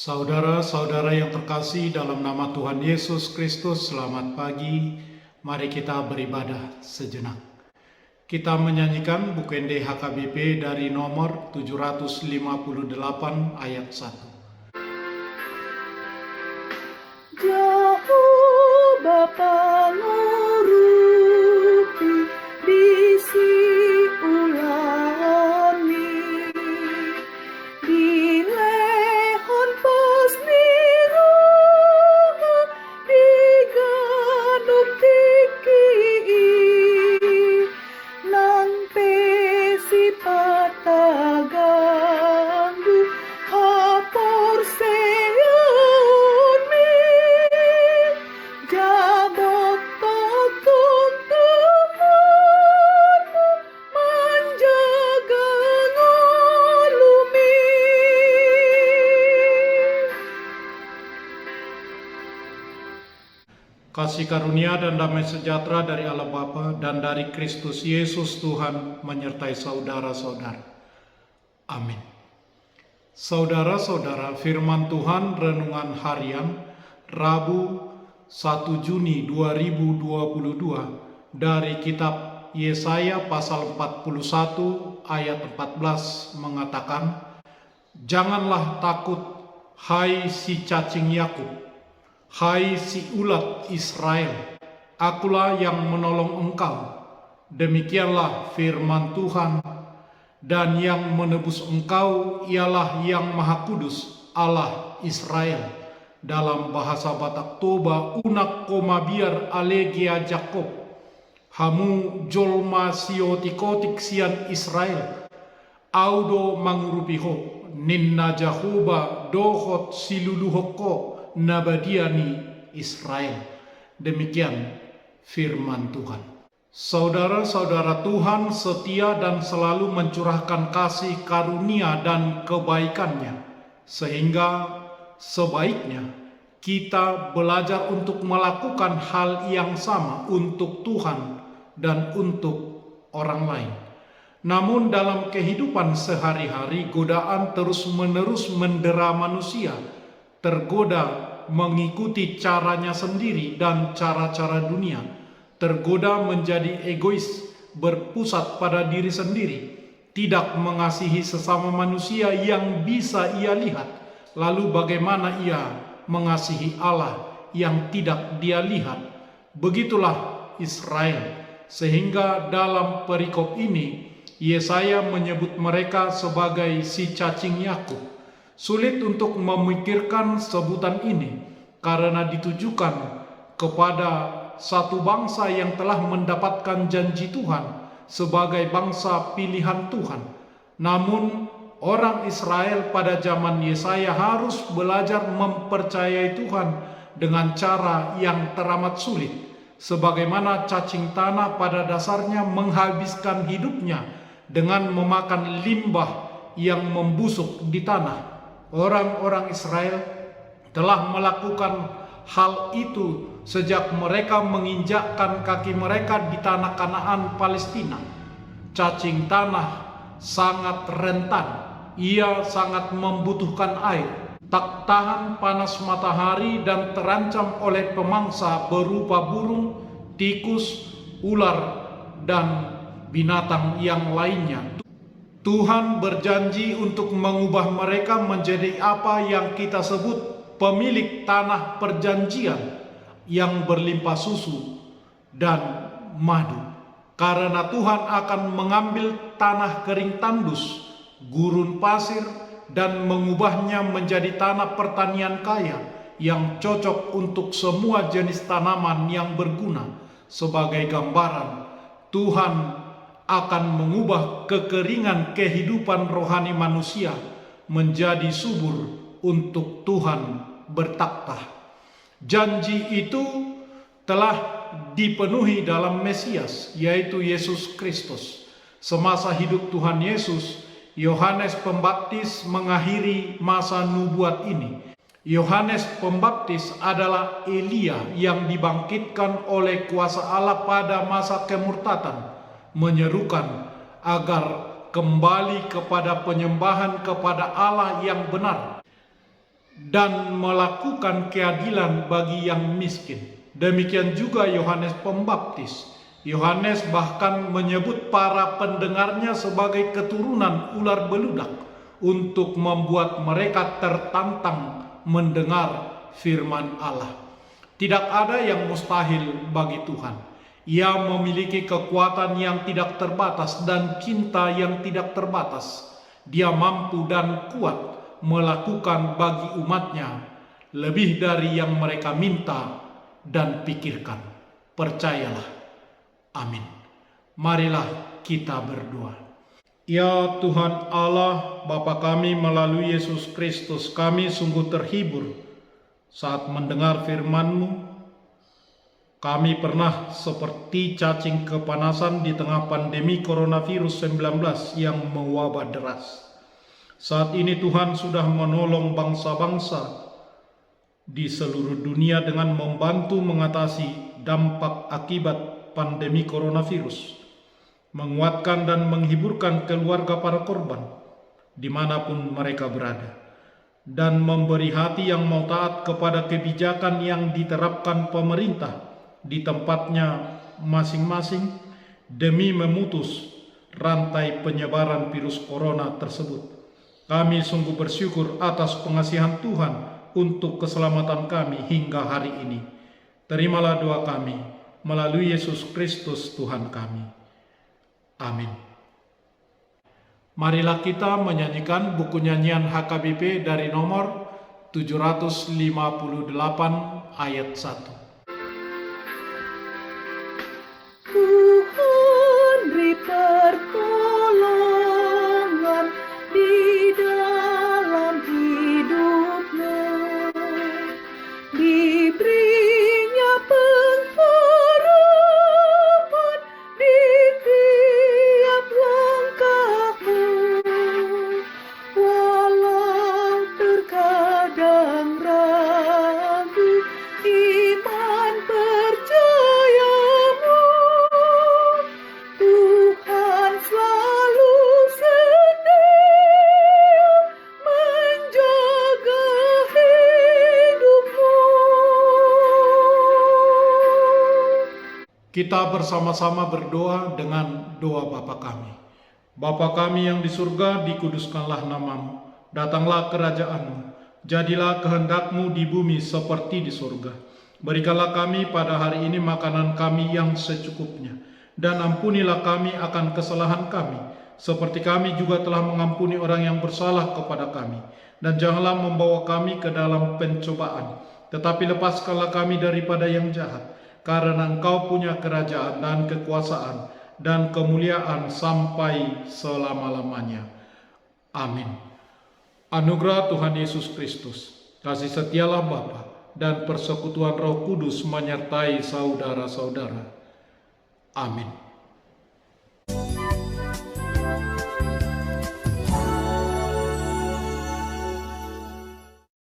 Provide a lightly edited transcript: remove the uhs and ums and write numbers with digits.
Saudara-saudara yang terkasih dalam nama Tuhan Yesus Kristus, selamat pagi. Mari kita beribadah sejenak. Kita menyanyikan Bukende HKBP dari nomor 758 ayat 1. Jauh Bapa ngurupi bisi ulami di lehon pas niruha di gaduk tiki nang pesi pataganggu hapor seyon mi jabot takun Tuhanmu menjaga ngolumi. Kasih karunia dan damai sejahtera dari Allah Bapa dan dari Kristus Yesus Tuhan menyertai saudara-saudara. Amin. Saudara-saudara, firman Tuhan renungan harian Rabu 1 Juni 2022 dari kitab Yesaya pasal 41 ayat 14 mengatakan, "Janganlah takut, hai si cacing Yakub, hai si ulat Israel, akulah yang menolong engkau. Demikianlah firman Tuhan, dan yang menebus engkau ialah yang Maha Kudus, Allah Israel." Dalam bahasa Batak Toba, unak koma biar alegia Jakob, hamu jolma siotikotik sian Israel, audo mangurupiho, ninna Jahoba dohot siluluhoko nabadiani Israel. Demikian firman Tuhan. Saudara-saudara, Tuhan setia dan selalu mencurahkan kasih karunia dan kebaikannya, sehingga sebaiknya kita belajar untuk melakukan hal yang sama untuk Tuhan dan untuk orang lain. Namun dalam kehidupan sehari-hari, godaan terus-menerus mendera manusia, tergoda mengikuti caranya sendiri dan cara-cara dunia, tergoda menjadi egois, berpusat pada diri sendiri, tidak mengasihi sesama manusia yang bisa ia lihat. Lalu bagaimana ia mengasihi Allah yang tidak dia lihat? Begitulah Israel. Sehingga dalam perikop ini, Yesaya menyebut mereka sebagai si cacing Yakub. Sulit untuk memikirkan sebutan ini karena ditujukan kepada satu bangsa yang telah mendapatkan janji Tuhan sebagai bangsa pilihan Tuhan. Namun orang Israel pada zaman Yesaya harus belajar mempercayai Tuhan dengan cara yang teramat sulit. Sebagaimana cacing tanah pada dasarnya menghabiskan hidupnya dengan memakan limbah yang membusuk di tanah. Orang-orang Israel telah melakukan hal itu sejak mereka menginjakkan kaki mereka di tanah Kanaan Palestina. Cacing tanah sangat rentan, ia sangat membutuhkan air, tak tahan panas matahari dan terancam oleh pemangsa berupa burung, tikus, ular, dan binatang yang lainnya. Tuhan berjanji untuk mengubah mereka menjadi apa yang kita sebut pemilik tanah perjanjian yang berlimpah susu dan madu. Karena Tuhan akan mengambil tanah kering tandus, gurun pasir, dan mengubahnya menjadi tanah pertanian kaya yang cocok untuk semua jenis tanaman yang berguna. Sebagai gambaran, Tuhan akan mengubah kekeringan kehidupan rohani manusia menjadi subur untuk Tuhan bertakhta. Janji itu telah dipenuhi dalam Mesias, yaitu Yesus Kristus. Semasa hidup Tuhan Yesus, Yohanes Pembaptis mengakhiri masa nubuat ini. Yohanes Pembaptis adalah Elia yang dibangkitkan oleh kuasa Allah pada masa kemurtatan, menyerukan agar kembali kepada penyembahan kepada Allah yang benar. dan melakukan keadilan bagi yang miskin. Demikian juga Yohanes Pembaptis. Yohanes bahkan menyebut para pendengarnya sebagai keturunan ular beludak untuk membuat mereka tertantang mendengar firman Allah. Tidak ada yang mustahil bagi Tuhan. Ia memiliki kekuatan yang tidak terbatas dan cinta yang tidak terbatas. Dia mampu dan kuat melakukan bagi umatnya lebih dari yang mereka minta dan pikirkan. Percayalah. Amin. Marilah kita berdoa. Ya Tuhan Allah, Bapa kami melalui Yesus Kristus, kami sungguh terhibur saat mendengar firman-Mu. Kami pernah seperti cacing kepanasan di tengah pandemi coronavirus 19 yang mewabah deras. Saat ini Tuhan sudah menolong bangsa-bangsa di seluruh dunia dengan membantu mengatasi dampak akibat pandemi coronavirus, menguatkan dan menghiburkan keluarga para korban dimanapun mereka berada, dan memberi hati yang mau taat kepada kebijakan yang diterapkan pemerintah di tempatnya masing-masing demi memutus rantai penyebaran virus corona tersebut. Kami sungguh bersyukur atas pengasihan Tuhan untuk keselamatan kami hingga hari ini. Terimalah doa kami melalui Yesus Kristus Tuhan kami. Amin. Marilah kita menyanyikan buku nyanyian HKBP dari nomor 758 ayat 1. Tuhan beri pertolongan di dalam hidupnya, diberinya pengharapan di tiap langkahmu, walau terkadang ragu iman percayamu, Tuhan selalu setia menjaga hidupmu. Kita bersama-sama berdoa dengan doa Bapa kami. Bapa kami yang di surga, dikuduskanlah namamu. Datanglah kerajaanmu. Jadilah kehendak-Mu di bumi seperti di surga. Berikanlah kami pada hari ini makanan kami yang secukupnya. Dan ampunilah kami akan kesalahan kami, seperti kami juga telah mengampuni orang yang bersalah kepada kami. Dan janganlah membawa kami ke dalam pencobaan, tetapi lepaskanlah kami daripada yang jahat. Karena Engkau punya kerajaan dan kekuasaan dan kemuliaan sampai selama-lamanya. Amin. Anugerah Tuhan Yesus Kristus, kasih setialah Bapa, dan persekutuan Roh Kudus menyertai saudara-saudara. Amin.